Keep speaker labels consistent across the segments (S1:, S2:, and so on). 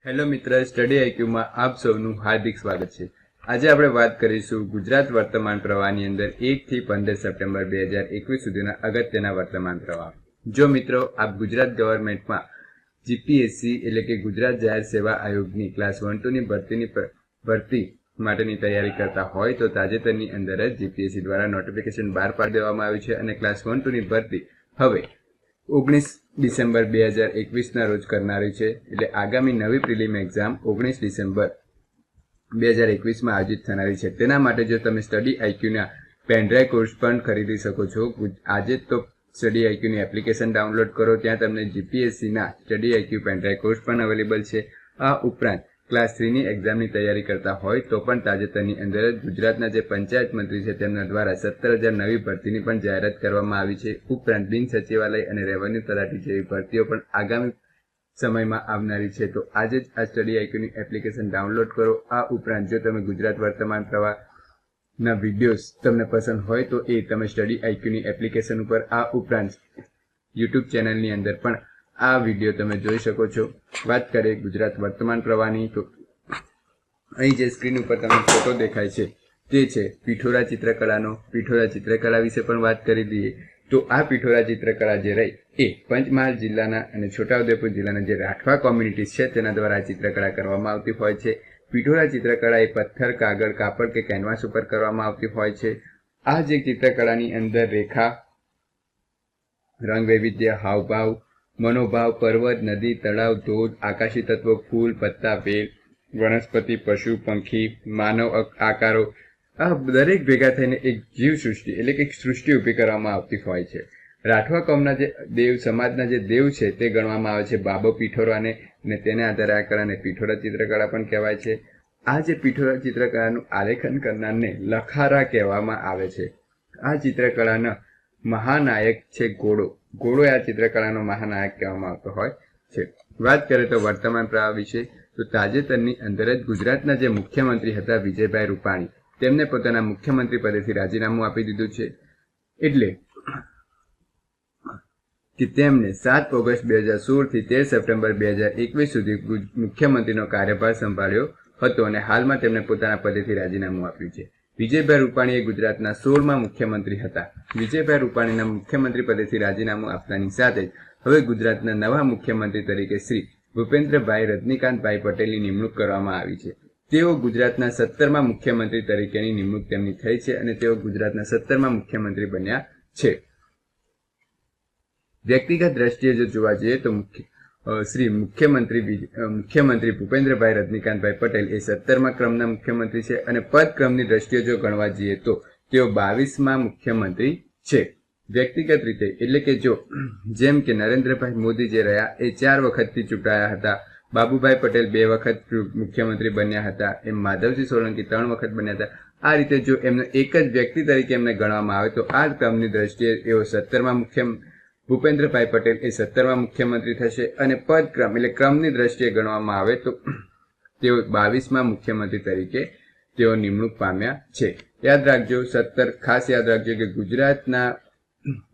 S1: Hello મિત્ર, study આઈક્યુમાં આપ સૌનું હાર્દિક સ્વાગત છે। આજે આપણે વાત કરીશું ગુજરાત વર્તમાન પ્રવાહની અંદર 1 થી 15 સપ્ટેમ્બર 2021 સુધીના અગત્યના વર્તમાન પ્રવાહ। જો મિત્રો આપ ગુજરાત ગવર્મેન્ટમાં જીપીએસસી એટલે કે ગુજરાત જાહેર સેવા આયોગની ક્લાસ 1-2 ની ભરતી માટેની તૈયારી કરતા હોય તો તાજેતરની અંદર જ જીપીએસસી દ્વારા નોટિફિકેશન બહાર પાડી દેવામાં આવ્યું છે અને ક્લાસ 1-2 ની ભરતી હવે 19 ડિસેમ્બર 2021 રોજ કરનારી છે। એટલે આગામી નવી પ્રિલિમ એક્ઝામ 19 ડિસેમ્બર 2021 માં આયોજિત થનારી છે। તેના માટે જો તમે સ્ટડી આઈક્યુના પેનડ્રાઈવ કોર્સ પણ ખરીદી શકો છો। આજે તો સ્ટડી આઈક્યુની એપ્લિકેશન ડાઉનલોડ કરો, ત્યાં તમને જીપીએસસીના સ્ટડી આઈક્યુ પેનડ્રાઈવ કોર્સ પણ અવેલેબલ છે। આ ઉપરાંત ક્લાસ 3 ની એક્ઝામની તૈયારી કરતા હોય તો પણ તાજેતરની અંદર જ ગુજરાતના જે પંચાયત મંત્રી છે તેમના દ્વારા 17,000 નવી ભરતીની પણ જાહેરાત કરવામાં આવી છે। ઉપરાંત બિન સચિવાલય અને રેવન્યુ તલાટી જેવી ભરતીઓ પણ આગામી સમયમાં આવનારી છે। તો આજે જ આ સ્ટડી આઈક્યુની એપ્લિકેશન ડાઉનલોડ કરો। આ ઉપરાંત જો તમે ગુજરાત વર્તમાન પ્રવાહના વિડીયોઝ તમને પસંદ હોય તો એ તમે સ્ટડી આઈક્યુની એપ્લિકેશન ઉપર આ ઉપરાંત યુટ્યુબ ચેનલની અંદર પણ આ વિડીયો તમે જોઈ શકો છો। વાત કરીએ ગુજરાત વર્તમાન પ્રવાહની તો અહીં જે સ્ક્રીન ઉપર તમને ફોટો દેખાય છે તે છે પિઠોરા ચિત્રકલાનો। પિઠોરા ચિત્રકલા વિશે પણ વાત કરી દઈએ તો આ પિઠોરા ચિત્રકલા જે રહી એ પંચમહાલ જિલ્લાના અને છોટાઉદેપુર જિલ્લાના જે રાઠવા કોમ્યુનિટીઝ છે તેના દ્વારા આ ચિત્રકલા કરવામાં આવતી હોય છે। પિઠોરા ચિત્રકળા એ પથ્થર, કાગળ, કાપડ કે કેનવાસ ઉપર કરવામાં આવતી હોય છે। આ જે ચિત્રકળાની અંદર રેખા, રંગ વૈવિધ્ય, હાવભાવ, મનોભાવ, પર્વત, નદી, તળાવ, ધોધ, આકાશી તત્વો, ફૂલ, પત્તા, વેલ, વનસ્પતિ, પશુ, પંખી, માનવ આકારો આ દરેક ભેગા થઈને એક જીવ સૃષ્ટિ એટલે કે સૃષ્ટિ ઊભી કરવામાં આવતી હોય છે। રાઠવા કોમના જે દેવ સમાજના જે દેવ છે તે ગણવામાં આવે છે બાબો પિઠોરાને, અને તેને આધારે આ કળાને પિઠોરા ચિત્રકળા પણ કહેવાય છે। આ જે પિઠોરા ચિત્રકળાનું આલેખન કરનારને લખારા કહેવામાં આવે છે। આ ચિત્રકળાના મહાનાયક છે ઘોડો। ઘોડો આ ચિત્રકળાનો મહાનાયક કહેવામાં આવતો હોય છે। વાત કરીએ તો વર્તમાન પ્રવાહ વિશે તો તાજેતરની અંદર જ ગુજરાતના જે મુખ્યમંત્રી હતા વિજયભાઈ રૂપાણી તેમને પોતાના મુખ્યમંત્રી પદેથી રાજીનામું આપી દીધું છે। એટલે કે તેમને 7 ઓગસ્ટ 2016 થી 13 સપ્ટેમ્બર 2021 સુધી મુખ્યમંત્રીનો કાર્યભાર સંભાળ્યો હતો અને હાલમાં તેમને પોતાના પદેથી રાજીનામું આપ્યું છે। વિજયભાઈ રૂપાણી એ ગુજરાતના 16મા મુખ્યમંત્રી હતા। વિજયભાઈ રૂપાણીના મુખ્યમંત્રી પદેથી રાજીનામું આપતાની સાથે જ હવે ગુજરાતના નવા મુખ્યમંત્રી તરીકે શ્રી ભૂપેન્દ્રભાઈ રજનીકાંતભાઈ પટેલની નિમણૂક કરવામાં આવી છે। તેઓ ગુજરાતના 17મા મુખ્યમંત્રી તરીકેની નિમણૂક તેમની થઈ છે અને તેઓ ગુજરાતના 17મા મુખ્યમંત્રી બન્યા છે। વ્યક્તિગત દ્રષ્ટિએ જો જોવા જઈએ તો શ્રી મુખ્યમંત્રી ભૂપેન્દ્રભાઈ રજનીકાંતભાઈ પટેલ એ 17મા ક્રમના મુખ્યમંત્રી છે અને પદ ક્રમની દ્રષ્ટિએ જો ગણવા જઈએ તો તેઓ 22મા મુખ્યમંત્રી છે। વ્યક્તિગત રીતે એટલે કે જો જેમ કે નરેન્દ્રભાઈ મોદી જે રહ્યા એ 4 વખતથી ચૂંટાયા હતા, બાબુભાઈ પટેલ 2 વખત મુખ્યમંત્રી બન્યા હતા, એમ માધવજી સોલંકી 3 વખત બન્યા હતા। આ રીતે જો એમને એક જ વ્યક્તિ તરીકે એમને ગણવામાં આવે તો આ ક્રમની દ્રષ્ટિએ એઓ 17મા ભૂપેન્દ્રભાઈ પટેલ એ 17મા મુખ્યમંત્રી થશે અને પદ ક્રમ એટલે ક્રમની દ્રષ્ટિએ ગણવામાં આવે તો તેઓ 22મા મુખ્યમંત્રી તરીકે તેઓ નિમણૂક પામ્યા છે। યાદ રાખજો 17 ખાસ યાદ રાખજો કે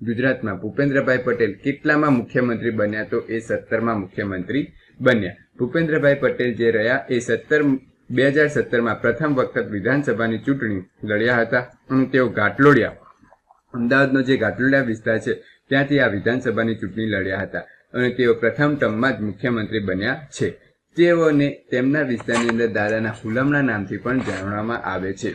S1: ગુજરાતમાં ભૂપેન્દ્રભાઈ પટેલ કેટલામાં મુખ્યમંત્રી બન્યા તો એ 17મા મુખ્યમંત્રી બન્યા। ભૂપેન્દ્રભાઈ પટેલ જે રહ્યા એ 2017માં પ્રથમ વખત વિધાનસભાની ચૂંટણી લડ્યા હતા અને તેઓ ઘાટલોડિયા, અમદાવાદનો જે ઘાટલોડિયા વિસ્તાર છે ત્યાંથી આ વિધાનસભાની ચૂંટણી લડ્યા હતા અને તેઓ પ્રથમ ટર્મમાં જ મુખ્યમંત્રી બન્યા છે। તેઓને તેમના વિસ્તારની અંદર દાદાના હુલમના નામથી પણ જાણવામાં આવે છે।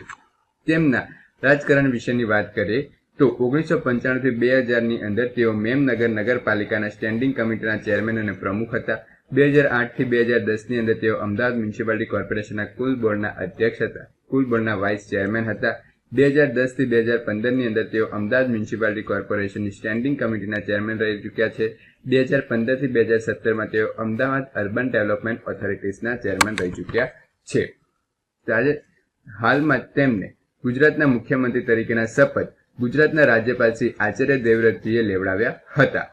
S1: તેમના રાજકારણ વિશેની વાત કરીએ તો 1995 થી 2000 ની અંદર તેઓ મેમનગર નગરપાલિકાના સ્ટેન્ડિંગ કમિટીના ચેરમેન અને પ્રમુખ હતા। 2008 થી 2010 ની અંદર તેઓ અમદાવાદ મ્યુનિસિપાલિટી કોર્પોરેશનના કુલ બોર્ડના અધ્યક્ષ હતા, કુલ બોર્ડના વાઇસ ચેરમેન હતા। 2010 થી 2015 ની અંદર તેઓ અમદાવાદ મ્યુનિસિપાલિટી કોર્પોરેશનની સ્ટેન્ડિંગ કમિટીના ચેરમેન રહી ચૂક્યા છે। 2015 થી 2017માં તેઓ અમદાવાદ અર્બન ડેવલપમેન્ટ ઓથોરિટીઝના ચેરમેન રહી ચૂક્યા છે। ત્યારે હાલમાં તેમને ગુજરાતના મુખ્યમંત્રી તરીકેના શપથ ગુજરાતના રાજ્યપાલ શ્રી આચાર્ય દેવવ્રતજીએ લેવડાવ્યા હતા।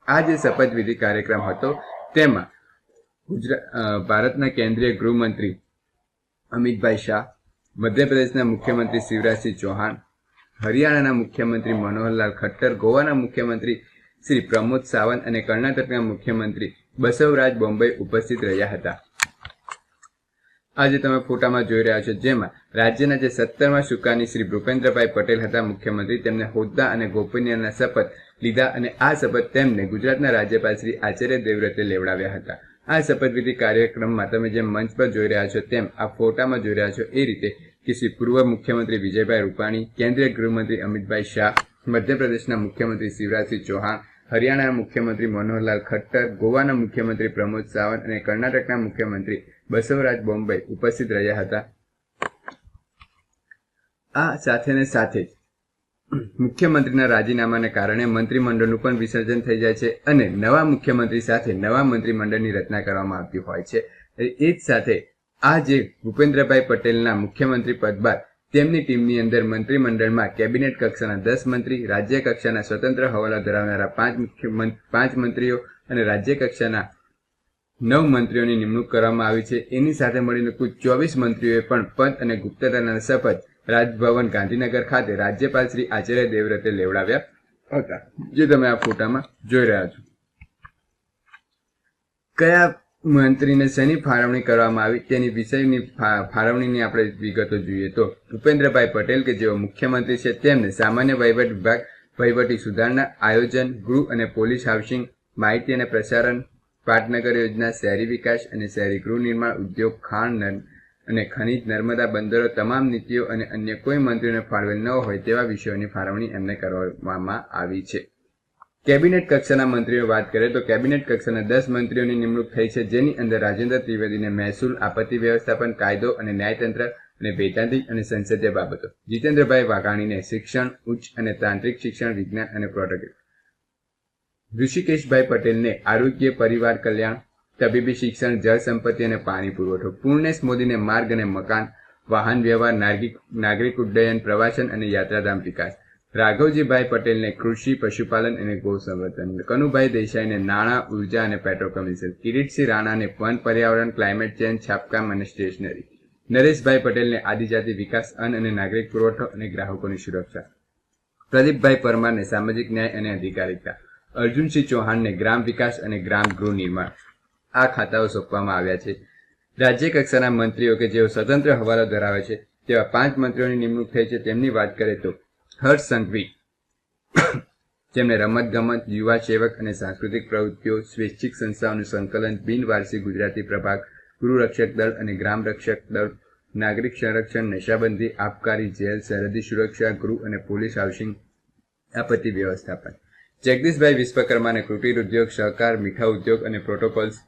S1: આ જે શપથવિધિ કાર્યક્રમ હતો તેમાં ભારતના કેન્દ્રીય ગૃહમંત્રી અમિતભાઈ શાહ, મધ્યપ્રદેશના મુખ્યમંત્રી શિવરાજસિંહ ચૌહાણ, હરિયાણાના મુખ્યમંત્રી મનોહરલાલ ખટ્ટર, ગોવાના મુખ્યમંત્રી શ્રી પ્રમોદ સાવંત અને કર્ણાટકના મુખ્યમંત્રી બસવરાજ બોમ્બે ઉપસ્થિત રહ્યા હતા। આજે તમે ફોટામાં જોઈ રહ્યા છો, જેમાં રાજ્યના જે 17મા સુકાની શ્રી ભૂપેન્દ્રભાઈ પટેલ હતા મુખ્યમંત્રી, તેમને હોદ્દા અને ગોપનીયતાના શપથ લીધા અને આ શપથ તેમને ગુજરાતના રાજ્યપાલ શ્રી આચાર્ય દેવવ્રતે લેવડાવ્યા હતા. આ શપથવિધિ કાર્યક્રમમાં તમે જેમ મંચ પર જોઈ રહ્યા છો તેમ આ ફોટામાં જોઈ રહ્યા છો એ રીતે કે શ્રી પૂર્વ મુખ્યમંત્રી વિજયભાઈ રૂપાણી, કેન્દ્રીય ગૃહમંત્રી અમિતભાઈ શાહ, મધ્યપ્રદેશના મુખ્યમંત્રી શિવરાજસિંહ ચૌહાણ, હરિયાણાના મુખ્યમંત્રી મનોહરલાલ ખટ્ટર, ગોવાના મુખ્યમંત્રી પ્રમોદ સાવંત અને કર્ણાટકના મુખ્યમંત્રી બસવરાજ બોમ્બે ઉપસ્થિત રહ્યા હતા. આ સાથે જ મુખ્યમંત્રીના રાજીનામાને કારણે મંત્રીમંડળનું પણ વિસર્જન થઈ જાય છે અને નવા મુખ્યમંત્રી સાથે નવા મંત્રીમંડળની રચના કરવામાં આવતી હોય છે. એ જ સાથે આ જે ભૂપેન્દ્રભાઈ પટેલના મુખ્યમંત્રી પદ બાદ તેમની ટીમની અંદર મંત્રીમંડળમાં કેબિનેટ કક્ષાના 10 મંત્રી, રાજ્ય કક્ષાના સ્વતંત્ર હવાલો ધરાવનારા 5 મંત્રીઓ અને રાજ્ય કક્ષાના 9 મંત્રીઓની નિમણૂક કરવામાં આવી છે. એની સાથે મળીને કુલ 24 મંત્રીઓએ પણ પદ અને ગુપ્તતાના શપથ રાજભવન ગાંધીનગર ખાતે રાજ્યપાલ શ્રી આચાર્ય દેવવ્રતે લેવડાવ્યા હતા, જે તમે આ ફોટામાં જોઈ રહ્યા છો. કયા મંત્રીને શેની ફાળવણી કરવામાં આવી તેની વિષયની ફાળવણીની આપણે વિગતો જોઈએ તો ભૂપેન્દ્રભાઈ પટેલ કે જેઓ મુખ્યમંત્રી છે તેમને સામાન્ય વહીવટ વિભાગ, વહીવટી સુધારણા, આયોજન, ગૃહ અને પોલીસ હાઉસિંગ, માહિતી અને પ્રસારણ, પાટનગર યોજના, શહેરી વિકાસ અને શહેરી ગૃહ નિર્માણ, ઉદ્યોગ, ખાણ અને ખનીજ, નર્મદા, બંદરો, તમામ નીતિઓ અને અન્ય કોઈ મંત્રીઓને ફાળવેલ ન હોય તેવા વિષયોની ફાળવણી એમને કરવામાં આવી છે. કેબિનેટ કક્ષાના મંત્રીઓ વાત કરીએ તો કેબિનેટ કક્ષાના 10 મંત્રીઓની નિમણૂક થઈ છે, જેની અંદર રાજેન્દ્ર ત્રિવેદીને મહેસૂલ, આપત્તિ વ્યવસ્થાપન, કાયદો અને ન્યાયતંત્ર અને વૈધાનિક અને સંસદીય બાબતો, જીતેન્દ્રભાઈ વાઘાણીને શિક્ષણ, ઉચ્ચ અને તાંત્રિક શિક્ષણ, વિજ્ઞાન અને પ્રોટોકોલ, ઋષિકેશભાઈ પટેલને આરોગ્ય, પરિવાર કલ્યાણ, તબીબી શિક્ષણ, જળ સંપત્તિ અને પાણી પુરવઠો, પૂર્ણેશ મોદીને માર્ગ અને મકાન, વાહન વ્યવહાર, નાગરિક ઉડ્ડયન, પ્રવાસન અને યાત્રાધામ વિકાસ, રાઘવજીભાઈ પટેલને કૃષિ, પશુપાલન અને ગૌ સંવર્ધન, કનુભાઈ દેસાઈને નાણાં, ઉર્જા અને પેટ્રોકેમિકલ, કિરીટસિંહ રાણાને વન, પર્યાવરણ, ક્લાઇમેટ ચેન્જ, છાપકામ અને સ્ટેશનરી, નરેશભાઈ પટેલને આદિજાતિ વિકાસ, અન્ન અને નાગરિક પુરવઠો અને ગ્રાહકોની સુરક્ષા, પ્રદીપભાઈ પરમારને સામાજિક ન્યાય અને અધિકારિતા, અર્જુનસિંહ ચૌહાણને ગ્રામ વિકાસ અને ગ્રામ ગૃહ નિર્માણ આ ખાતાઓ સોંપવામાં આવ્યા છે. રાજ્ય કક્ષાના મંત્રીઓ કે જેઓ સ્વતંત્ર હવાલો ધરાવે છે તેવા 5 મંત્રીઓની નિમણૂક થઈ છે. તેમની વાત કરીએ તો હર્ષ સંઘવી, જેમને રમતગમત, યુવા સેવક અને સાંસ્કૃતિક પ્રવૃત્તિઓ, સ્વૈચ્છિક સંસ્થાઓનું સંકલન, બિનવારસી ગુજરાતી પ્રભાગ, ગૃહરક્ષક દળ અને ગ્રામ રક્ષક દળ, નાગરિક સંરક્ષણ, નશાબંધી, આબકારી, જેલ, સરહદી સુરક્ષા, ગૃહ અને પોલીસ હાઉસિંગ, આપત્તિ વ્યવસ્થાપન, જગદીશભાઈ વિશ્વકર્માને કુટીર ઉદ્યોગ, સહકાર, મીઠા ઉદ્યોગ અને પ્રોટોકોલ્સ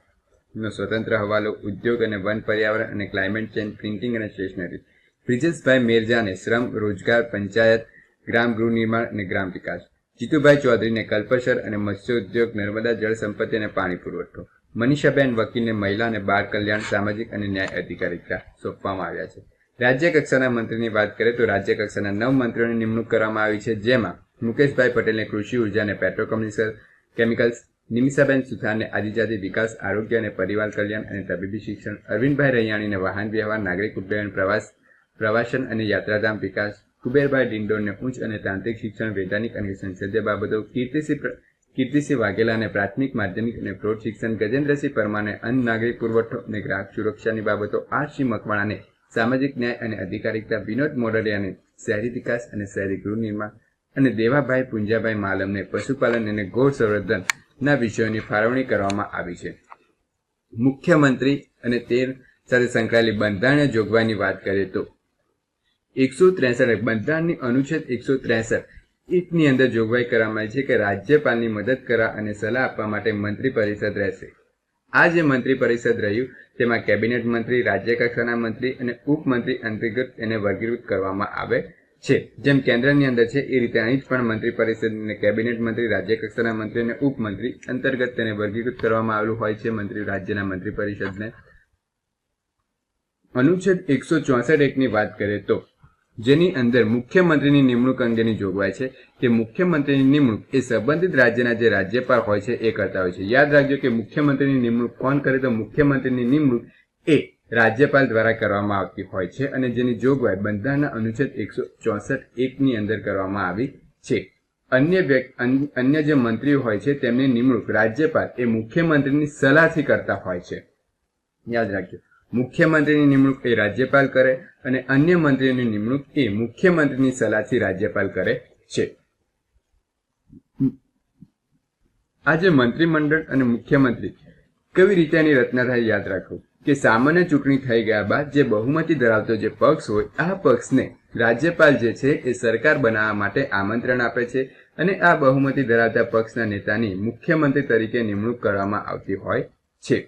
S1: નો સ્વતંત્ર હવાલો, ઉદ્યોગ અને વન, પર્યાવરણ અને ક્લાઇમેટ ચેન્જ, પ્રિન્ટિંગ અને સ્ટેશનરી, બ્રિજેશભાઈ મેરજાને શ્રમ, રોજગાર, પંચાયત, ગ્રામ ગૃહ નિર્માણ અને ગ્રામ વિકાસ, જીતુભાઈ ચૌધરીને કલ્પસર અને મત્સ્ય ઉદ્યોગ, નર્મદા, જળ સંપત્તિ અને પાણી પુરવઠો, મનીષાબેન વકીલને મહિલા અને બાળ કલ્યાણ, સામાજિક અને ન્યાય અધિકારિતા સોંપવામાં આવ્યા છે. રાજ્ય કક્ષાના મંત્રીની વાત કરીએ તો રાજ્ય કક્ષાના 9 મંત્રીઓની નિમણૂક કરવામાં આવી છે, જેમાં મુકેશભાઈ પટેલને કૃષિ, ઉર્જા અને પેટ્રોકેમિકલ્સ, નિમિષાબેન સુથારને આદિજાતિ વિકાસ, આરોગ્ય અને પરિવાર કલ્યાણ અને તબીબી શિક્ષણ, અરવિંદભાઈ રૈયાણીને વાહન વ્યવહાર, નાગરિક ઉડ્ડયન, પ્રવાસન અને યાત્રાધામ વિકાસ, કુબેરભાઈ ડિંડોરને ઉચ્ચ અને તાંત્રિક શિક્ષણ, વૈધાનિક અને સંસદીય બાબતો, કીર્તિસિંહ વાઘેલાને પ્રાથમિક, માધ્યમિક અને પ્રૌઢ શિક્ષણ, ગજેન્દ્રસિંહ પરમારને અન્ન, નાગરિક પુરવઠો અને ગ્રાહક સુરક્ષાની બાબતો, આર.સી. મકવાણાને સામાજિક ન્યાય અને અધિકારિતા, વિનોદ મોડલિયાને શહેરી વિકાસ અને શહેરી ગૃહ નિર્માણ અને દેવાભાઈ પુંજાભાઈ માલમને પશુપાલન અને ગૌ સંવર્ધન ના વિષયોની ફાળવણી કરવામાં આવી છે. મુખ્યમંત્રી અને તે સાથે સંકળાયેલી બંધારણીય જોગવાઈની વાત કરીએ તો 163 બંધારણની અનુચ્છેદ 163 ની અંદર જોગવાઈ કરવામાં આવી છે કે રાજ્યપાલની મદદ કરવા અને સલાહ આપવા માટે મંત્રી પરિષદ રહેશે. આ જે મંત્રી પરિષદ રહ્યું તેમાં કેબિનેટ મંત્રી, રાજ્ય કક્ષાના મંત્રી અને ઉપમંત્રી અંતર્ગત એને વર્ગીકૃત કરવામાં આવે છે. જેમ કેન્દ્રની અંદર છે એ રીતે અહીં પણ મંત્રી પરિષદને કેબિનેટ મંત્રી, રાજ્ય કક્ષાના મંત્રી અને ઉપમંત્રી અંતર્ગત તેને વર્ગીકૃત કરવામાં આવેલું હોય છે મંત્રી રાજ્યના મંત્રી પરિષદને. અનુચ્છેદ 164 ની વાત કરીએ તો જેની અંદર મુખ્યમંત્રીની નિમણૂક અંગેની જોગવાઈ છે કે મુખ્યમંત્રીની નિમણૂક એ સંબંધિત રાજ્યના જે રાજ્યપાલ હોય છે એ કરતા હોય છે. યાદ રાખજો કે મુખ્યમંત્રીની નિમણૂક કોણ કરે તો મુખ્યમંત્રીની નિમણૂક એ રાજ્યપાલ દ્વારા કરવામાં આવતી હોય છે અને જેની જોગવાઈ બંધારણના અનુચ્છેદ 164 ની અંદર કરવામાં આવી છે. અન્ય જે મંત્રીઓ હોય છે તેમની નિમણૂક રાજ્યપાલ એ મુખ્યમંત્રીની સલાહથી કરતા હોય છે. યાદ રાખજો. મુખ્યમંત્રીની નિમણૂક એ રાજ્યપાલ કરે અને અન્ય મંત્રીઓની નિમણૂક એ મુખ્યમંત્રીની સલાહથી રાજ્યપાલ કરે છે. આજે મંત્રીમંડળ અને મુખ્યમંત્રી કેવી રીતે એની રચના થાય યાદ રાખો કે સામાન્ય ચૂંટણી થઈ ગયા બાદ જે બહુમતી ધરાવતો જે પક્ષ હોય આ પક્ષને રાજ્યપાલ જે છે એ સરકાર બનાવવા માટે આમંત્રણ આપે છે અને આ બહુમતી ધરાવતા પક્ષના નેતાની મુખ્યમંત્રી તરીકે નિમણૂક કરવામાં આવતી હોય છે.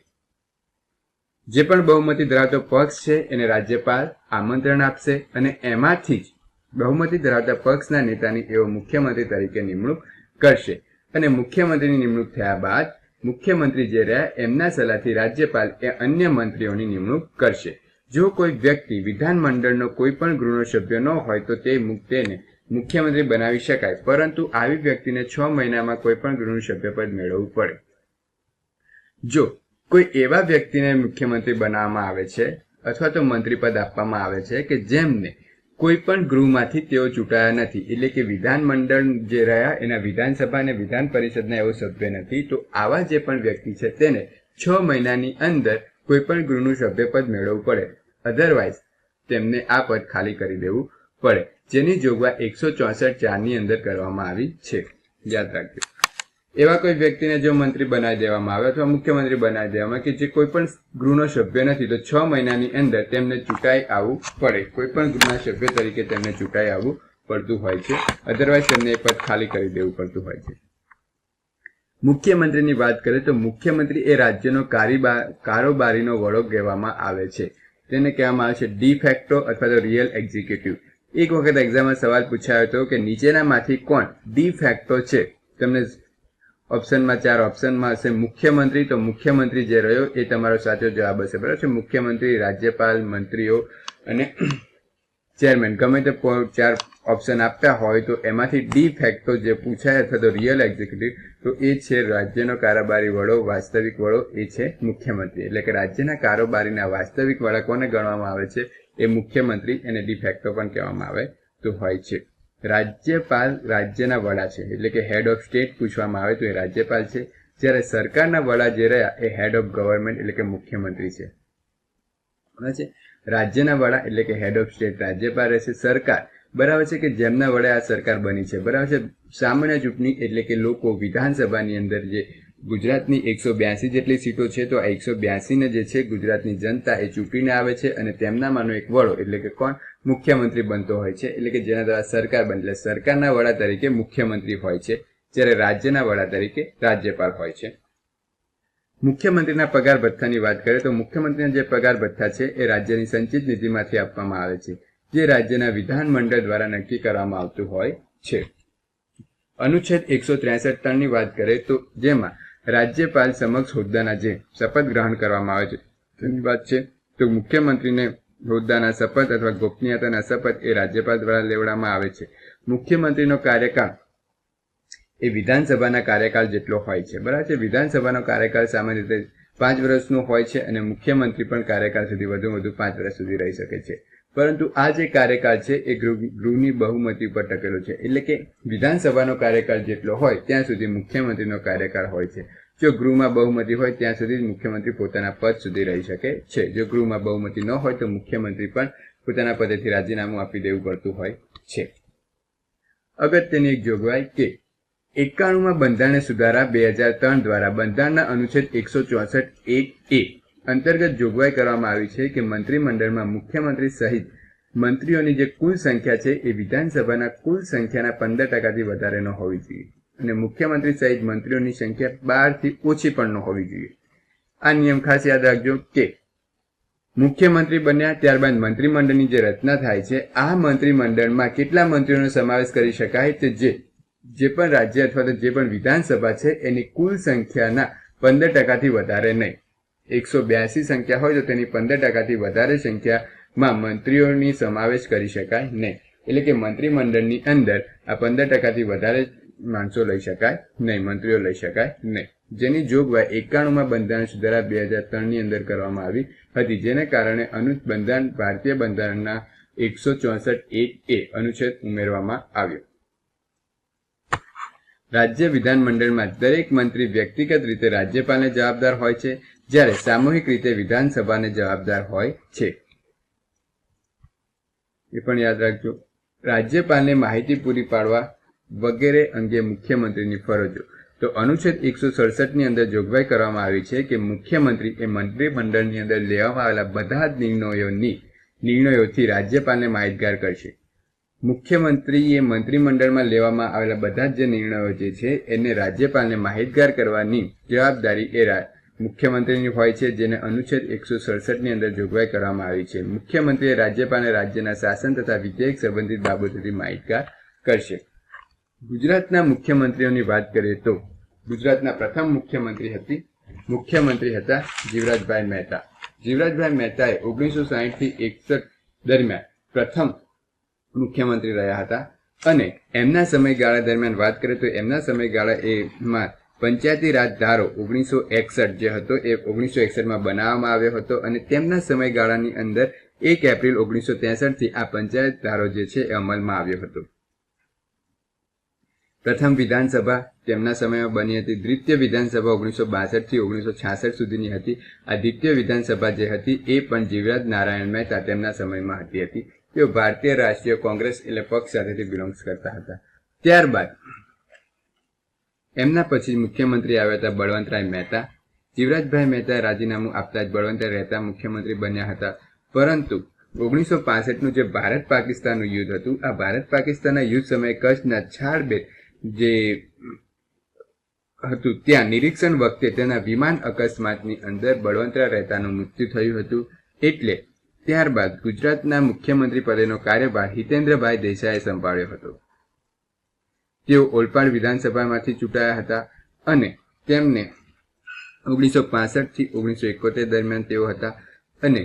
S1: જે પણ બહુમતી ધરાવતો પક્ષ છે એને રાજ્યપાલ આમંત્રણ આપશે અને એમાંથી જ બહુમતી ધરાવતા પક્ષના નેતાની એવો મુખ્યમંત્રી તરીકે નિમણૂક કરશે અને મુખ્યમંત્રીની નિમણૂક થયા બાદ મુખ્યમંત્રી જે રહ્યા એમના સલાહથી રાજ્યપાલ એ અન્ય મંત્રીઓની નિમણૂક કરશે. જો કોઈ વ્યક્તિ વિધાનમંડળનો કોઈ પણ ગૃહનો સભ્ય ન હોય તો તેને મુખ્યમંત્રી બનાવી શકાય, પરંતુ આવી વ્યક્તિને 6 મહિનામાં કોઈ પણ ગૃહનું સભ્યપદ મેળવવું પડે. જો કોઈ એવા વ્યક્તિને મુખ્યમંત્રી બનાવવામાં આવે છે અથવા તો મંત્રીપદ આપવામાં આવે છે કે જેમને કોઈ પણ ગૃહમાંથી તેઓ ચૂંટાયા નથી, એટલે કે વિધાનમંડળ જે રહ્યા એના વિધાનસભા અને વિધાન પરિષદના એવો સભ્ય નથી, તો આવા જે પણ વ્યક્તિ છે તેને 6 મહિનાની અંદર કોઈ પણ ગૃહનું સભ્યપદ મેળવવું પડે. અધરવાઇઝ તેમને આ પદ ખાલી કરી દેવું પડે, જેની જોગવાઈ 164(4) ની અંદર કરવામાં આવી છે. યાદ રાખજો. એવા કોઈ વ્યક્તિને જો મંત્રી બનાવી દેવામાં આવે અથવા મુખ્યમંત્રી બનાવી દેવામાં કે જે કોઈ પણ ગૃહનો સભ્ય નથી તો 6 મહિનાની અંદર તેમને ચૂંટાઈ આવવું પડે. કોઈ પણ ગૃહના સભ્ય તરીકે તેમને ચૂંટાઈ આવવું પડતું હોય છે. અધરવાઇઝ તેમને એ પદ ખાલી કરી દેવું પડતું હોય છે. મુખ્યમંત્રીની વાત કરીએ તો મુખ્યમંત્રી એ રાજ્યનો કારોબારીનો વડો કહેવામાં આવે છે. તેને કહેવામાં આવે છે ડી ફેક્ટો અથવા તો રિયલ એક્ઝિક્યુટિવ. એક વખત એક્ઝામમાં સવાલ પૂછાયો હતો કે નીચેનામાંથી કોણ ડી ફેક્ટો છે? તમને ઓપ્શનમાં 4 ઓપ્શનમાં હશે મુખ્યમંત્રી, તો મુખ્યમંત્રી જે રહ્યો એ તમારો સાચો જવાબ હશે. બરાબર છે. મુખ્યમંત્રી, રાજ્યપાલ, મંત્રીઓ અને ચેરમેન ગમે તે 4 ઓપ્શન આપતા હોય તો એમાંથી ડી ફેક્ટો જે પૂછાય અથવા તો રિયલ એક્ઝિક્યુટિવ તો એ છે રાજ્યનો કારોબારી વડો, વાસ્તવિક વડો એ છે મુખ્યમંત્રી. એટલે કે રાજ્યના કારોબારીના વાસ્તવિક વડા કોને ગણવામાં આવે છે? એ મુખ્યમંત્રી એને ડી ફેક્ટો પણ કહેવામાં આવે તો હોય છે. રાજ્યપાલ રાજ્યના વડા છે, એટલે કે હેડ ઓફ સ્ટેટ પૂછવામાં આવે તો એ રાજ્યપાલ છે. જ્યારે સરકારના વડા જે રહ્યા એ હેડ ઓફ ગવર્મેન્ટ એટલે કે મુખ્યમંત્રી છે. બરાબર છે. રાજ્યના વડા એટલે કે હેડ ઓફ સ્ટેટ રાજ્યપાલ રહેશે. સરકાર બરાબર છે કે જેમના વડે આ સરકાર બની છે. બરાબર છે. સામાન્ય ચૂંટણી એટલે કે લોકો વિધાનસભાની અંદર જે ગુજરાતની 182 જેટલી સીટો છે તો આ 182 ને જે છે ગુજરાતની જનતા એ ચૂંટીને આવે છે અને તેમનામાંનો એક વડો એટલે કે કોણ મુખ્યમંત્રી બનતો હોય છે. એટલે કે જેના દ્વારા સરકાર બને. એટલે સરકારના વડા તરીકે મુખ્યમંત્રી હોય છે, જ્યારે રાજ્યના વડા તરીકે રાજ્યપાલ હોય છે. મુખ્યમંત્રીના પગાર ભથ્થાની વાત કરીએ તો મુખ્યમંત્રીના જે પગાર ભથ્થા છે એ રાજ્યની સંચિત નીતિમાંથી આપવામાં આવે છે, જે રાજ્યના વિધાનમંડળ દ્વારા નક્કી કરવામાં આવતું હોય છે. અનુચ્છેદ 163 ની વાત કરીએ તો જેમાં રાજ્યપાલ સમક્ષ હોદ્દાના જે શપથ ગ્રહણ કરવામાં આવે છે તેની વાત છે, તો મુખ્યમંત્રીને હોદ્દાના શપથ અથવા ગોપનીયતાના શપથ એ રાજ્યપાલ દ્વારા લેવડાવવામાં આવે છે. મુખ્યમંત્રીનો કાર્યકાળ એ વિધાનસભાના કાર્યકાળ જેટલો હોય છે. બરાબર છે. વિધાનસભાનો કાર્યકાળ સામાન્ય રીતે 5 વર્ષનો હોય છે અને મુખ્યમંત્રી પણ કાર્યકાળ સુધી વધુ 5 વર્ષ સુધી રહી શકે છે. પરંતુ આ જે કાર્યકાળ છે એ ગૃહની બહુમતી પર ટકેલો છે. એટલે કે વિધાનસભાનો કાર્યકાળ જેટલો હોય ત્યાં સુધી મુખ્યમંત્રીનો કાર્યકાળ હોય છે. જો ગૃહમાં બહુમતી હોય ત્યાં સુધી મુખ્યમંત્રી પોતાના પદ સુધી રહી શકે છે. જો ગૃહમાં બહુમતી ન હોય તો મુખ્યમંત્રી પણ પોતાના પદેથી રાજીનામું આપી દેવું પડતું હોય છે. અગત્યની એક જોગવાઈ કે 91માં બંધારણીય સુધારા 2003 દ્વારા બંધારણના અનુચ્છેદ 164(1)(a) અંતર્ગત જોગવાઈ કરવામાં આવી છે કે મંત્રીમંડળમાં મુખ્યમંત્રી સહિત મંત્રીઓની જે કુલ સંખ્યા છે એ વિધાનસભાના કુલ સંખ્યાના 15%થી વધારે ન હોવી જોઈએ અને મુખ્યમંત્રી સહિત મંત્રીઓની સંખ્યા 12 થી ઓછી પણ ન હોવી જોઈએ. આ નિયમ ખાસ યાદ રાખજો કે મુખ્યમંત્રી બન્યા ત્યારબાદ મંત્રીમંડળની જે રચના થાય છે આ મંત્રીમંડળમાં કેટલા મંત્રીઓનો સમાવેશ કરી શકાય તે જે પણ રાજ્ય અથવા તો જે પણ વિધાનસભા છે એની કુલ સંખ્યાના 15%થી વધારે નહીં. 182 સંખ્યા હોય તો તેની 15%થી વધારે સંખ્યામાં મંત્રીઓની સમાવેશ કરી શકાય નહીં. એટલે કે મંત્રીમંડળની અંદર આ 15%થી વધારે માણસો લઈ શકાય નહીં, મંત્રીઓ લઈ શકાય નહીં. જેની જોગવાઈ 91માં બંધારણ સુધારા 2003 ની અંદર કરવામાં આવી હતી, જેને કારણે ભારતીય બંધારણના 164(1)(a) અનુચ્છેદ ઉમેરવામાં આવ્યો. રાજ્ય વિધાનમંડળમાં દરેક મંત્રી વ્યક્તિગત રીતે રાજ્યપાલને જવાબદાર હોય છે, જ્યારે સામૂહિક રીતે વિધાનસભાને જવાબદાર હોય છે. એ પણ યાદ રાખજો. રાજ્યપાલને માહિતી પૂરી પાડવા વગેરે અંગે મુખ્યમંત્રીની ફરજો. તો અનુચ્છેદ 167 ની અંદર જોગવાઈ કરવામાં આવી છે કે મુખ્યમંત્રી એ મંત્રીમંડળની અંદર લેવામાં આવેલા બધા જ નિર્ણયોથી રાજ્યપાલને માહિતગાર કરશે. મુખ્યમંત્રીએ મંત્રીમંડળમાં લેવામાં આવેલા બધા જ જે નિર્ણયો જે છે એને રાજ્યપાલને માહિતગાર કરવાની જવાબદારી એ મુખ્યમંત્રીની હોય છે, જેને અનુચ્છેદ 167 ની અંદર જોગવાઈ કરવામાં આવી છે. મુખ્યમંત્રીએ રાજ્યપાલને રાજ્યના શાસન તથા વિધેયક સંબંધિત બાબતોથી માહિતગાર કરશે. ગુજરાતના મુખ્યમંત્રીઓની વાત કરીએ તો ગુજરાતના પ્રથમ મુખ્યમંત્રી હતા જીવરાજભાઈ મહેતા. જીવરાજભાઈ મહેતાએ 1960 થી 61 દરમિયાન પ્રથમ મુખ્યમંત્રી રહ્યા હતા અને એમના સમયગાળા દરમિયાન વાત કરીએ તો એમના સમયગાળા એમાં પંચાયતી રાજ ધારો 1961 જે હતો એ 1961માં બનાવવામાં આવ્યો હતો અને તેમના સમયગાળાની અંદર 1 એપ્રિલ 1963 થી આ પંચાયત ધારો જે છે એ અમલમાં આવ્યો હતો. પ્રથમ વિધાનસભા તેમના સમયમાં બની હતી. દ્વિતીય વિધાનસભા 1962 થી 1966 સુધીની હતી. આ દ્વિતીય વિધાનસભા જે હતી એ પણ જીવરાજ નારાયણ મહેતા તેમના સમયમાં હતી. તેઓ ભારતીય રાષ્ટ્રીય કોંગ્રેસ એટલે પક્ષ સાથેથી બિલોંગ્સ કરતા હતા. ત્યારબાદ એમના પછી મુખ્યમંત્રી આવ્યા હતા બળવંતરાય મહેતા. જીવરાજભાઈ મહેતાએ રાજીનામું આપતા જ બળવંતરાય મહેતા મુખ્યમંત્રી બન્યા હતા. પરંતુ 1965નું જે ભારત પાકિસ્તાનનું યુદ્ધ હતું, આ ભારત પાકિસ્તાનના યુદ્ધ સમયે કચ્છના છારબેટ જે હતું ત્યાં નિરીક્ષણ વખતે તેના વિમાન અકસ્માતની અંદર બળવંતરાય મહેતાનું મૃત્યુ થયું હતું. એટલે ત્યારબાદ ગુજરાતના મુખ્યમંત્રી પદેનો કાર્યભાર હિતેન્દ્રભાઈ દેસાઈએ સંભાળ્યો હતો. તેઓ ઓલપાડ વિધાનસભામાંથી ચૂંટાયા હતા અને તેમને 1965 થી 1971 દરમિયાન તેઓ હતા અને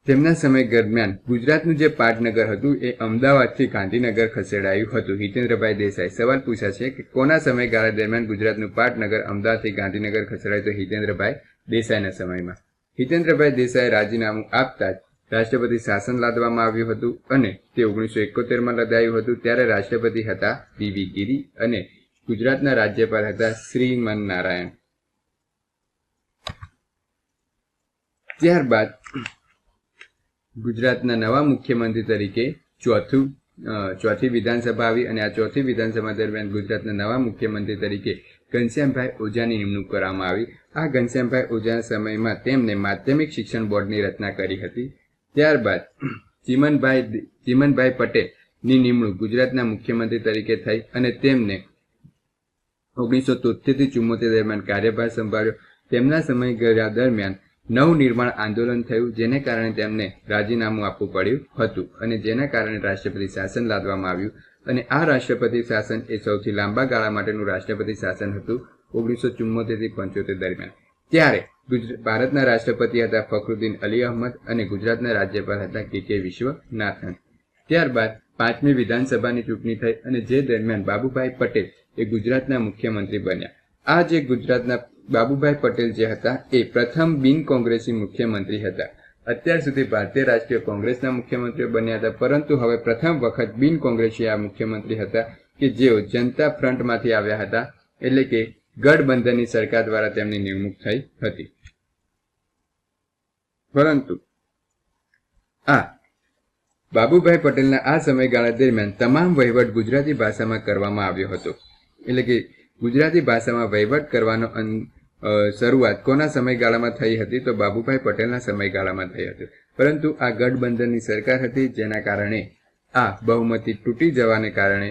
S1: તેમના સમય દરમિયાન ગુજરાતનું જે પાટનગર હતું એ અમદાવાદથી ગાંધીનગર ખસેડાયું હતું. હિતેન્દ્રભાઈ દેસાઈ. સવાલ પૂછા છે કે કોના સમયગાળા દરમિયાન ગુજરાતનું પાટનગર અમદાવાદથી ગાંધીનગર ખસેડાયું? તો હિતેન્દ્રભાઈ દેસાઈના સમયમાં. હિતેન્દ્રભાઈ દેસાઈએ રાજીનામું આપતા જ રાષ્ટ્રપતિ શાસન લાદવામાં આવ્યું હતું અને તે 1971માં લદાયું હતું. ત્યારે રાષ્ટ્રપતિ હતા પીવી ગિરી અને ગુજરાતના રાજ્યપાલ હતા શ્રીમન નારાયણ. ત્યારબાદ ગુજરાતના નવા મુખ્યમંત્રી તરીકે ચોથી વિધાનસભા આવી અને આ ચોથી વિધાનસભા દરમિયાન ગુજરાતના નવા મુખ્યમંત્રી તરીકે ઘનશ્યામભાઈ ઓઝાની નિમણૂક કરવામાં આવી. આ ઘનશ્યામભાઈ ઓઝાના સમયમાં તેમને માધ્યમિક શિક્ષણ બોર્ડની રચના કરી હતી. ત્યારબાદ ચીમનભાઈ પટેલની નિમણૂક ગુજરાતના મુખ્યમંત્રી તરીકે થઈ અને તેમને 1973 થી 74 દરમિયાન કાર્યભાર સંભાળ્યો. તેમના સમયગાળા દરમિયાન નવનિર્માણ આંદોલન થયું, જેને કારણે તેમને રાજીનામું આપવું પડ્યું હતું અને જેના કારણે રાષ્ટ્રપતિ શાસન લાદવામાં આવ્યું. અને આ રાષ્ટ્રપતિ શાસન એ સૌથી લાંબા ગાળા માટેનું રાષ્ટ્રપતિ શાસન હતું 1974 થી 75 દરમિયાન. ત્યારે ભારતના રાષ્ટ્રપતિ હતા ફખરુદ્દીન અલી અહમદ અને ગુજરાતના રાજ્યપાલ હતા કે વિશ્વનાથન. ત્યારબાદ 5મી વિધાનસભાની ચૂંટણી થઈ અને જે દરમિયાન બાબુભાઈ પટેલ એ ગુજરાતના મુખ્યમંત્રી બન્યા. આ જે ગુજરાતના બાબુભાઈ પટેલ જે હતા એ પ્રથમ બિન કોંગ્રેસી મુખ્યમંત્રી હતા. અત્યાર સુધી ભારતીય રાષ્ટ્રીય કોંગ્રેસના મુખ્યમંત્રીઓ બન્યા હતા, પરંતુ હવે પ્રથમ વખત બિન કોંગ્રેસી આ મુખ્યમંત્રી હતા કે જેઓ જનતા ફ્રન્ટમાંથી આવ્યા હતા, એટલે કે ગઠબંધનની સરકાર દ્વારા તેમની નિમણૂક થઈ હતી. પરંતુ આ બાબુભાઈ પટેલના આ સમયગાળા દરમિયાન તમામ વહીવટ ગુજરાતી ભાષામાં કરવામાં આવ્યો હતો. એટલે કે ગુજરાતી ભાષામાં વહીવટ કરવાનો શરૂઆત કોના સમયગાળામાં થઈ હતી? તો બાબુભાઈ પટેલના સમયગાળામાં થઈ હતી. પરંતુ આ ગઠબંધનની સરકાર હતી, જેના કારણે આ બહુમતી તૂટી જવાને કારણે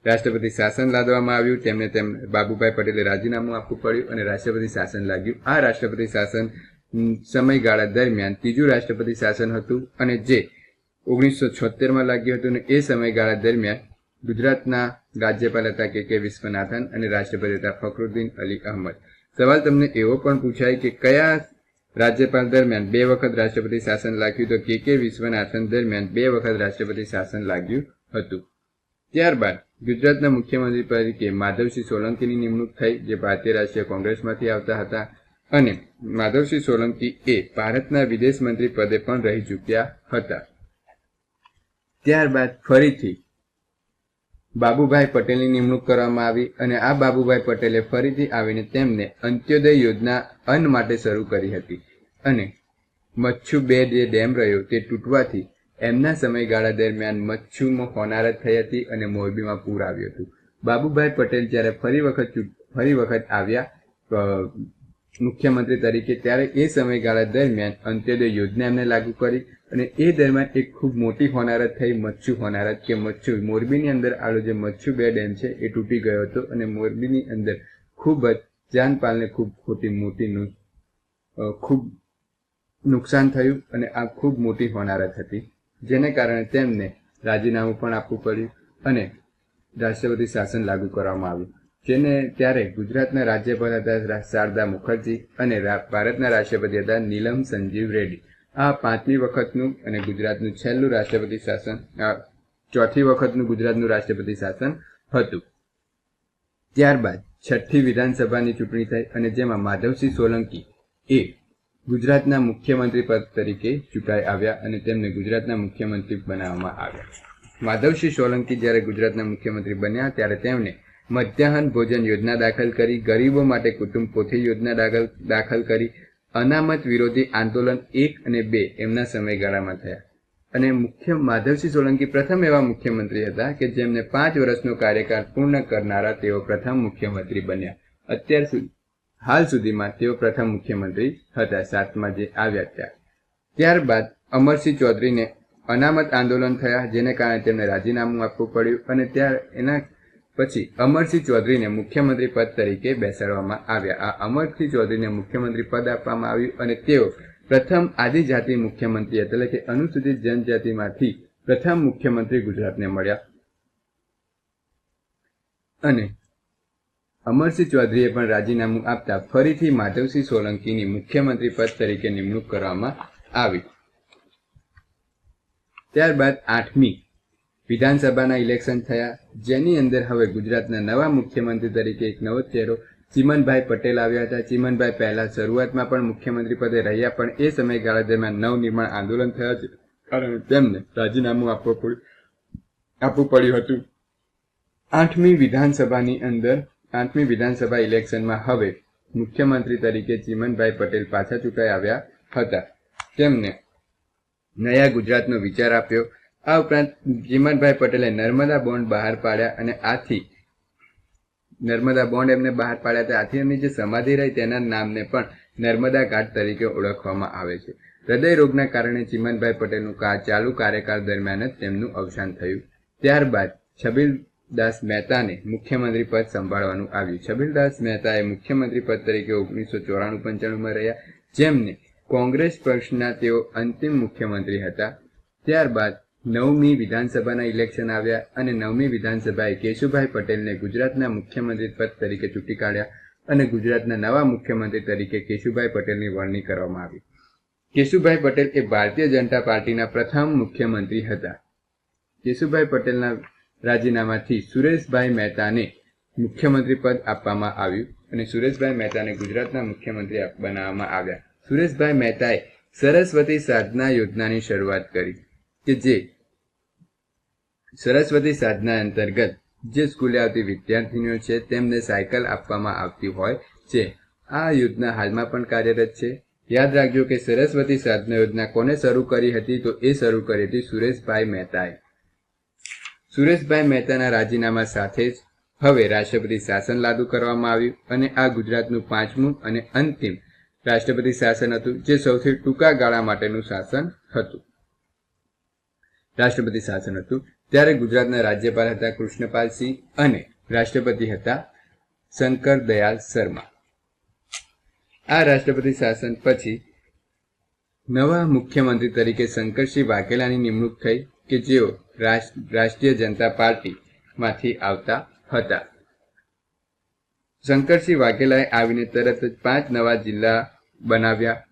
S1: રાષ્ટ્રપતિ શાસન લાદવામાં આવ્યું. તેમને બાબુભાઈ પટેલે રાજીનામું આપવું પડ્યું અને રાષ્ટ્રપતિ શાસન લાગ્યું. આ રાષ્ટ્રપતિ શાસન સમયગાળા દરમિયાન ત્રીજું રાષ્ટ્રપતિ શાસન હતું અને જે 1976માં લાગ્યું હતું અને એ સમયગાળા દરમિયાન ગુજરાતના રાજ્યપાલ હતા કે વિશ્વનાથન અને રાષ્ટ્રપતિ હતા ફખરુદ્દીન અલી અહમદ. સવાલ તમને એવો પણ પૂછાય કે કયા રાજ્યપાલ દરમિયાન 2 વખત રાષ્ટ્રપતિ શાસન લાગ્યું? તો કે વિશ્વનાથન દરમિયાન 2 વખત રાષ્ટ્રપતિ શાસન લાગ્યું હતું. ત્યારબાદ ગુજરાતના મુખ્યમંત્રી તરીકે માધવસિંહ સોલંકીની નિમણૂક થઈ, જે ભારતીય રાષ્ટ્રીય કોંગ્રેસમાંથી આવતા હતા અને માધવસિંહ સોલંકી એ ભારતના વિદેશ મંત્રી પદે પણ રહી ચૂક્યા હતા. ત્યારબાદ ફરીથી બાબુભાઈ પટેલની નિમણૂક કરવામાં આવી અને આ બાબુભાઈ પટેલે ફરીથી આવીને તેમને અંત્યોદય યોજના અન્ન માટે શરૂ કરી હતી અને મચ્છુ 2 જે ડેમ રહ્યો તે તૂટવાથી એમના સમયગાળા દરમિયાન મચ્છુમાં હોનારત થઈ હતી અને મોરબીમાં પૂર આવ્યું હતું. બાબુભાઈ પટેલ જ્યારે ફરી વખત આવ્યા મુખ્યમંત્રી તરીકે ત્યારે એ સમયગાળા દરમિયાન અંત્યોદય યોજના એમને લાગુ કરી અને એ દરમિયાન એક ખૂબ મોટી હોનારત થઈ મચ્છુ હોનારત કે મચ્છુ મોરબીની અંદર આવેલો જે મચ્છુ 2 ડેમ છે એ તૂટી ગયો હતો અને મોરબીની અંદર ખૂબ જ જાનપાલને ખૂબ નુકસાન થયું અને આ ખૂબ મોટી હોનારત હતી, જેને કારણે તેમને રાજીનામું પણ આપવું પડ્યું અને રાષ્ટ્રપતિ શાસન લાગુ કરવામાં આવ્યું, જેને ત્યારે ગુજરાતના રાજ્યપાલ હતા શારદા મુખર્જી અને ભારતના રાષ્ટ્રપતિ હતા નીલમ સંજીવ રેડ્ડી. આ 5મી વખતનું અને ગુજરાતનું છેલ્લું રાષ્ટ્રપતિ શાસન, 4થી વખતનું ગુજરાતનું રાષ્ટ્રપતિ શાસન હતું. ત્યારબાદ 6ઠ્ઠી વિધાનસભાની ચૂંટણી થઈ અને જેમાં માધવસિંહ સોલંકી એ ગુજરાતના મુખ્યમંત્રી પદ તરીકે ચૂંટાઈ આવ્યા અને તેમને ગુજરાતના મુખ્યમંત્રી બનાવવામાં આવ્યા. માધવસિંહ સોલંકી જ્યારે ગુજરાતના મુખ્યમંત્રી બન્યા ત્યારે તેમણે મધ્યાહન ભોજન યોજના દાખલ કરી, ગરીબો માટે કુટુંબ પોથી યોજના દાખલ કરી, અનામત વિરોધી આંદોલન 1 અને 2 એમના સમયગાળામાં થયા અને માધવસિંહ સોલંકી પ્રથમ એવા મુખ્યમંત્રી હતા કે જેમને 5 વર્ષનો કાર્યકાળ પૂર્ણ કરનારા તેઓ પ્રથમ મુખ્યમંત્રી બન્યા. હાલ સુધીમાં તેઓ પ્રથમ મુખ્યમંત્રી હતા 7મા જે આવ્યા ત્યાં. ત્યારબાદ અમરસિંહ ચૌધરીને અનામત આંદોલન થયા, જેને કારણે તેમને રાજીનામું આપવું પડ્યું અને એના પછી અમરસિંહ ચૌધરીને મુખ્યમંત્રી પદ તરીકે બેસાડવામાં આવ્યા. આ અમરસિંહ ચૌધરીને મુખ્યમંત્રી પદ આપવામાં આવ્યું અને તેઓ પ્રથમ આદિજાતિ મુખ્યમંત્રી એટલે કે અનુસૂચિત જનજાતિમાંથી પ્રથમ મુખ્યમંત્રી ગુજરાતને મળ્યા અને અમરસિંહ ચૌધરીએ પણ રાજીનામું આપતા ફરીથી માધવસિંહ સોલંકીની મુખ્યમંત્રી પદ તરીકે નિમણૂક કરવામાં આવી. ત્યારબાદ 8મી વિધાનસભાના ઇલેક્શન થયા, જેની અંદર હવે ગુજરાતના નવા મુખ્યમંત્રી તરીકે એક નવો ચહેરો ચીમનભાઈ પટેલ આવ્યા હતા. ચીમનભાઈ પહેલા શરૂઆતમાં પણ મુખ્યમંત્રી પદે રહ્યા, પણ એ સમયગાળા દરમિયાન નવનિર્માણ આંદોલન થયા છે કારણે તેમને રાજીનામું આપવું પડ્યું હતું. 8મી વિધાનસભા ઇલેક્શનમાં હવે મુખ્યમંત્રી તરીકે ચીમનભાઈ પટેલ પાછા ચૂંટાઈ આવ્યા હતા. તેમને નયા ગુજરાતનો વિચાર આપ્યો. આ ઉપરાંત ચીમનભાઈ પટેલે નર્મદા બોન્ડ બહાર પાડ્યા અને આથી નર્મદા બોન્ડ એમને બહાર પાડ્યા હતા. આથી એમની જે સમાધિ રહી તેના નામને પણ નર્મદા ઘાટ તરીકે ઓળખવામાં આવે છે. હૃદય રોગના કારણે ચીમનભાઈ પટેલનું ચાલુ કાર્યકાળ દરમિયાન જ તેમનું અવસાન થયું. ત્યારબાદ છબીલદાસ મહેતાને મુખ્યમંત્રી પદ સંભાળવાનું આવ્યું. છબીલદાસ મહેતાએ મુખ્યમંત્રી પદ તરીકે 1994-95માં રહ્યા, જેમને કોંગ્રેસ પક્ષના તેઓ અંતિમ મુખ્યમંત્રી હતા. ત્યારબાદ 9મી વિધાનસભાના ઇલેક્શન આવ્યા અને 9મી વિધાનસભાએ કેશુભાઈ પટેલને ગુજરાતના મુખ્યમંત્રી પદ તરીકે ચૂંટી કાઢ્યા અને ગુજરાતના નવા મુખ્યમંત્રી તરીકે કેશુભાઈ પટેલની વરણી કરવામાં આવી. કેશુભાઈ પટેલ એ ભારતીય જનતા પાર્ટીના પ્રથમ મુખ્યમંત્રી હતા. કેશુભાઈ પટેલના રાજીનામાથી સુરેશભાઈ મહેતાને મુખ્યમંત્રી પદ આપવામાં આવ્યું અને સુરેશભાઈ મહેતાને ગુજરાતના મુખ્યમંત્રી બનાવવામાં આવ્યા. સુરેશભાઈ મહેતાએ સરસ્વતી સાધના યોજનાની શરૂઆત કરી કે જે સરસ્વતી સાધના અંતર્ગત જે સ્કૂલે આવતી વિદ્યાર્થીનીઓ છે તેમને સાયકલ આપવામાં આવતી હોય છે. આ યોજના હાલમાં પણ કાર્યરત છે. યાદ રાખજો કે સરસ્વતી સાધના યોજના કોને શરૂ કરી હતી? તો એ શરૂ કરી હતી સુરેશભાઈ મહેતાએ. સુરેશભાઈ મહેતાના રાજીનામા સાથે જ હવે રાષ્ટ્રપતિ શાસન લાગુ કરવામાં આવ્યું અને આ ગુજરાતનું 5મું અને અંતિમ રાષ્ટ્રપતિ શાસન હતું, જે સૌથી ટૂંકા ગાળા માટેનું રાષ્ટ્રપતિ શાસન હતું. ત્યારે ગુજરાતના રાજ્યપાલ હતા કૃષ્ણપાલસિંહ અને રાષ્ટ્રપતિ હતા શંકર દયાળ શર્મા. આ રાષ્ટ્રપતિ શાસન પછી નવા મુખ્યમંત્રી તરીકે શંકરસિંહ વાઘેલાની નિમણૂક થઈ કે જેઓ રાષ્ટ્રીય જનતા પાર્ટીમાંથી આવતા હતા. શંકરસિંહ વાઘેલાએ આવીને તરત જ 5 નવા જિલ્લા બનાવ્યા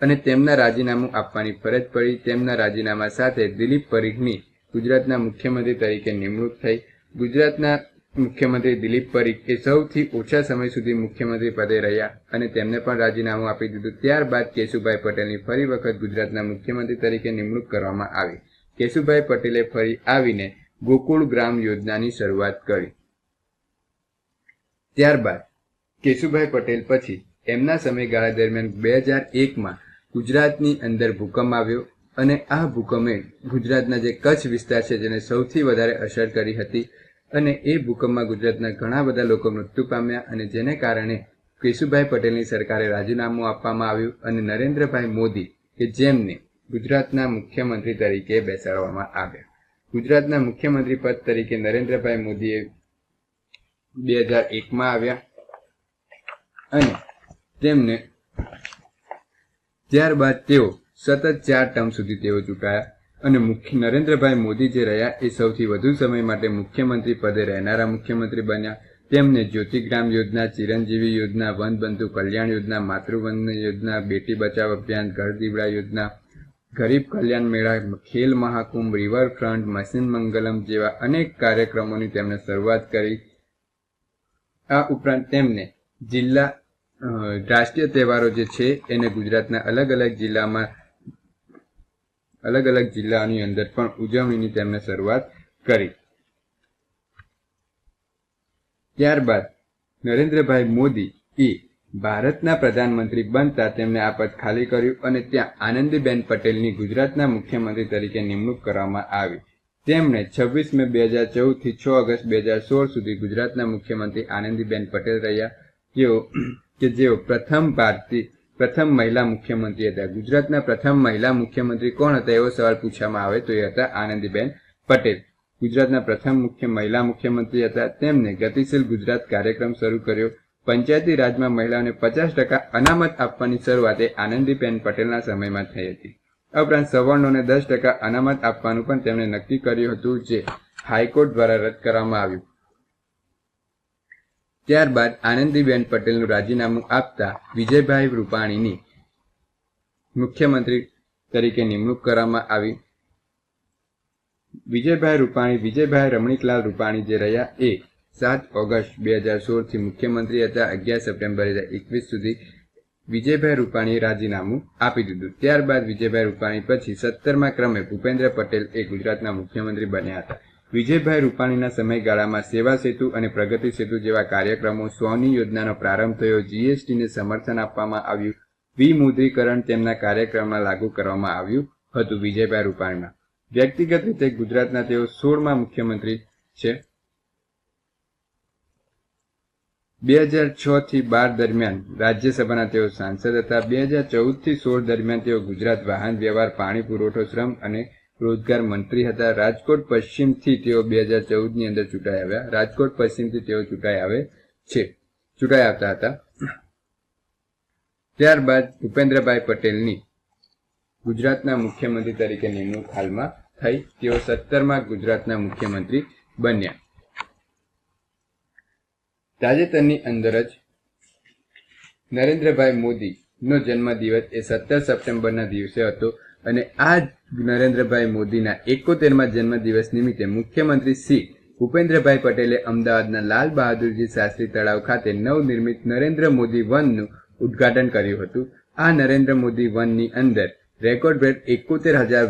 S1: અને તેમના રાજીનામું આપવાની ફરજ પડી. તેમના રાજીનામા સાથે દિલીપ પરીખની ગુજરાતના મુખ્યમંત્રી તરીકે નિમણૂક થઈ. ગુજરાતના મુખ્યમંત્રી દિલીપ પરીખ એ સૌથી ઓછા સમય સુધી મુખ્યમંત્રી પદે રહ્યા અને તેમને પણ રાજીનામું આપી દીધું. ત્યારબાદ કેશુભાઈ પટેલની ફરી વખત ગુજરાતના મુખ્યમંત્રી તરીકે નિમણૂક કરવામાં આવી. કેશુભાઈ પટેલે ફરી આવીને ગોકુળ ગ્રામ યોજનાની શરૂઆત કરી. ત્યારબાદ કેશુભાઈ પટેલ પછી એમના સમયગાળા દરમિયાન 2001માં ગુજરાતની અંદર ભૂકંપ આવ્યો અને આ ભૂકંપે ગુજરાતના જે કચ્છ વિસ્તાર છે જેને સૌથી વધારે અસર કરી હતી અને એ ભૂકંપમાં ગુજરાતના ઘણા બધા લોકો મૃત્યુ પામ્યા અને જેને કારણે કેશુભાઈ પટેલની સરકારે રાજીનામું આપવામાં આવ્યું અને નરેન્દ્રભાઈ મોદી કે જેમને ગુજરાતના મુખ્યમંત્રી તરીકે બેસાડવામાં આવ્યા. ગુજરાતના મુખ્યમંત્રી પદ તરીકે નરેન્દ્રભાઈ મોદીએ 2001માં આવ્યા અને તેમને ત્યારબાદ તેઓ સતત 4 ટર્મ સુધી તેઓ ચૂંટાયા અને નરેન્દ્રભાઈ મોદી જે રહ્યા એ સૌથી વધુ સમય માટે મુખ્યમંત્રી પદે રહેનારા મુખ્યમંત્રી બન્યા. તેમને જ્યોતિગ્રામ યોજના, ચિરંજીવી યોજના, વનબંધુ કલ્યાણ યોજના, માતૃવંદના યોજના, બેટી બચાવ અભિયાન, ઘર દીવડા યોજના, ગરીબ કલ્યાણ મેળા, ખેલ મહાકુંભ, રિવરફ્રન્ટ, મશીન મંગલમ જેવા અનેક કાર્યક્રમોની તેમણે શરૂઆત કરી. આ ઉપરાંત તેમને જિલ્લા રાષ્ટ્રીય તહેવારો જે છે એને ગુજરાતના અલગ અલગ જિલ્લાઓની અંદર પણ ઉજવણીની તેમણે શરૂઆત કરી. ત્યારબાદ નરેન્દ્રભાઈ મોદી એ ભારતના પ્રધાનમંત્રી બનતા તેમણે આ પદ ખાલી કર્યું અને ત્યાં આનંદીબેન પટેલની ગુજરાતના મુખ્યમંત્રી તરીકે નિમણૂક કરવામાં આવી. તેમણે 26 મે 2014 થી 6 ઓગસ્ટ 2016 સુધી ગુજરાતના મુખ્યમંત્રી આનંદીબેન પટેલ રહ્યા. જેઓ પ્રથમ મહિલા મુખ્યમંત્રી હતા. ગુજરાતના પ્રથમ મહિલા મુખ્યમંત્રી કોણ હતા એવો સવાલ પૂછવામાં આવે તો એ હતા આનંદીબેન પટેલ. ગુજરાતના પ્રથમ મહિલા મુખ્યમંત્રી હતા. તેમને ગતિશીલ ગુજરાત કાર્યક્રમ શરૂ કર્યો. પંચાયતી રાજમાં મહિલાઓને 50% અનામત આપવાની શરૂઆત એ આનંદીબેન પટેલના સમયમાં થઈ હતી. આ ઉપરાંત સવર્ણોને 10% અનામત આપવાનું પણ તેમણે નક્કી કર્યું હતું, જે હાઈકોર્ટ દ્વારા રદ કરવામાં આવ્યું. ત્યારબાદ આનંદીબેન પટેલનું રાજીનામું આપતા વિજયભાઈ રૂપાણીની મુખ્યમંત્રી તરીકે નિમણૂક કરવામાં આવી. વિજયભાઈ રમણીકલાલ રૂપાણી જે રહ્યા એ 7 ઓગસ્ટ 2016 થી મુખ્યમંત્રી હતા. 11 સપ્ટેમ્બર 2021 સુધી વિજયભાઈ રૂપાણીએ રાજીનામું આપી દીધું. ત્યારબાદ વિજયભાઈ રૂપાણી પછી 17મા ક્રમે ભૂપેન્દ્ર પટેલ એ ગુજરાતના મુખ્યમંત્રી બન્યા હતા. વિજયભાઈ રૂપાણીના સમયગાળામાં સેવા સેતુ અને પ્રગતિ સેતુ જેવા કાર્યક્રમો, સ્વની યોજનાનો પ્રારંભ થયો, જીએસટીને સમર્થન આપવામાં આવ્યું, વિમુદ્રીકરણ તેમના કાર્યક્રમમાં લાગુ કરવામાં આવ્યું હતું. વિજયભાઈ રૂપાણીના વ્યક્તિગત રીતે ગુજરાતના તેઓ 16મા મુખ્યમંત્રી છે. 2006 થી 12 દરમિયાન રાજ્યસભાના તેઓ સાંસદ હતા. 2014 થી 16 દરમિયાન તેઓ ગુજરાત વાહન વ્યવહાર, પાણી પુરવઠો, શ્રમ અને રોજગાર મંત્રી હતા. રાજકોટ પશ્ચિમથી તેઓ 2014ની અંદર ચૂંટાઈ આવ્યા. રાજકોટ પશ્ચિમથી તેઓ ચૂંટાઈ આવતા હતા. ત્યારબાદ ભૂપેન્દ્રભાઈ પટેલની ગુજરાતના મુખ્યમંત્રી તરીકે નિમણૂક હાલમાં થઈ. તેઓ 17મા ગુજરાતના મુખ્યમંત્રી બન્યા. તાજેતરની અંદર જ નરેન્દ્રભાઈ મોદીનો જન્મદિવસ એ 17 સપ્ટેમ્બરના દિવસે હતો અને આ નરેન્દ્રભાઈ મોદીના 71મા જન્મદિવસ નિમિત્તે મુખ્યમંત્રી શ્રી ભૂપેન્દ્રભાઈ પટેલે અમદાવાદના લાલ બહાદુરજી શાસ્ત્રી તળાવ ખાતે નવનિર્મિત નરેન્દ્ર મોદી વનનું ઉદ્ઘાટન કર્યું હતું. આ નરેન્દ્ર મોદી વનની અંદર રેકોર્ડ બ્રેક 71,000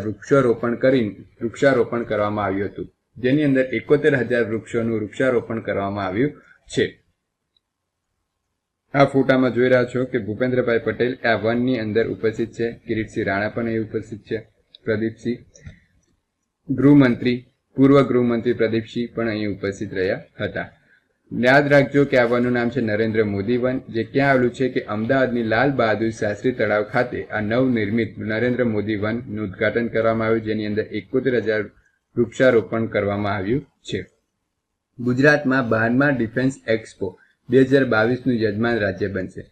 S1: વૃક્ષારોપણ કરવામાં આવ્યું હતું, જેની અંદર 71,000 વૃક્ષોનું વૃક્ષારોપણ કરવામાં આવ્યું છે. આ ફોટામાં જોઈ રહ્યા છો કે ભૂપેન્દ્રભાઈ પટેલ આ વનની અંદર ઉપસ્થિત છે. કિરીટસિંહ રાણા પણ અહીં ઉપસ્થિત છે. પ્રદીપસિંહ પૂર્વ ગૃહમંત્રી પ્રદીપસિંહ પણ અહીં ઉપસ્થિત રહ્યા હતા. યાદ રાખજો કે આ વનનું નામ છે નરેન્દ્ર મોદી વન, જે ક્યાં આવેલું છે કે અમદાવાદની લાલ બહાદુર શાસ્ત્રી તળાવ ખાતે આ નવનિર્મિત નરેન્દ્ર મોદી વનનું ઉદ્ઘાટન કરવામાં આવ્યું, જેની અંદર 71,000 વૃક્ષારોપણ કરવામાં આવ્યું છે. ગુજરાતમાં 12મા ડિફેન્સ એક્સપો 2022નું યજમાન રાજ્ય બનશે.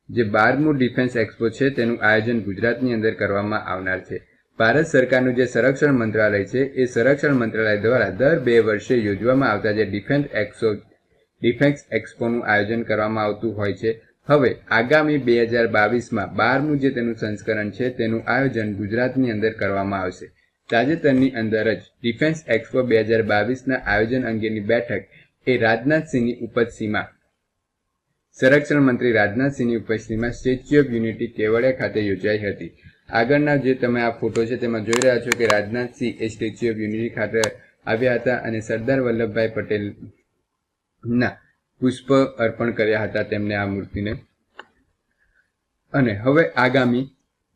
S1: જે 12મું ડિફેન્સ એક્સપો છે તેનું આયોજન ગુજરાતની અંદર કરવામાં આવનાર છે. ભારત સરકારનું જે સંરક્ષણ મંત્રાલય છે એ સંરક્ષણ મંત્રાલય દ્વારા દર 2 વર્ષે યોજવામાં આવતા જે ડિફેન્સ એક્સપોનું આયોજન કરવામાં આવતું હોય છે. હવે આગામી 2022માં 12મું જે તેનું સંસ્કરણ છે તેનું આયોજન ગુજરાતની અંદર કરવામાં આવશે. તાજેતરની અંદર જ ડિફેન્સ એક્સપો 2022ના આયોજન અંગેની બેઠક એ રાજનાથસિંહની ઉપસ્થિતિમાં સંરક્ષણ મંત્રી રાજનાથસિંહની ઉપસ્થિતિમાં સ્ટેચ્યુ ઓફ યુનિટી કેવડિયા ખાતે યોજાઈ હતી. આગળના જે તમે આ ફોટો છે તેમાં જોઈ રહ્યા છો કે રાજનાથસિંહ એ સ્ટેચ્યુ ઓફ યુનિટી ખાતે આવ્યા હતા અને સરદાર વલ્લભભાઈ પટેલના પુષ્પ અર્પણ કર્યા હતા તેમને આ મૂર્તિને. અને હવે આગામી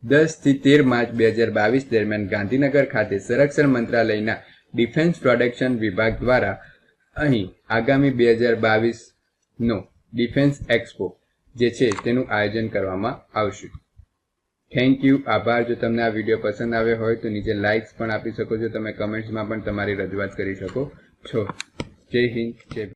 S1: 10 થી 13 માર્ચ 2022 દરમિયાન ગાંધીનગર ખાતે સંરક્ષણ મંત્રાલયના ડિફેન્સ પ્રોડક્શન વિભાગ દ્વારા અહીં આગામી 2022નો ડિફેન્સ એક્સપો જે છે તેનું આયોજન કરવામાં આવશે. થેન્ક યુ, આભાર. જો તમને આ વિડીયો પસંદ આવ્યો હોય તો નીચે લાઇક્સ પણ આપી શકો છો. તમે કમેન્ટ્સમાં પણ તમારી રજૂઆત કરી શકો છો. જય હિન્દ, જય ભારત.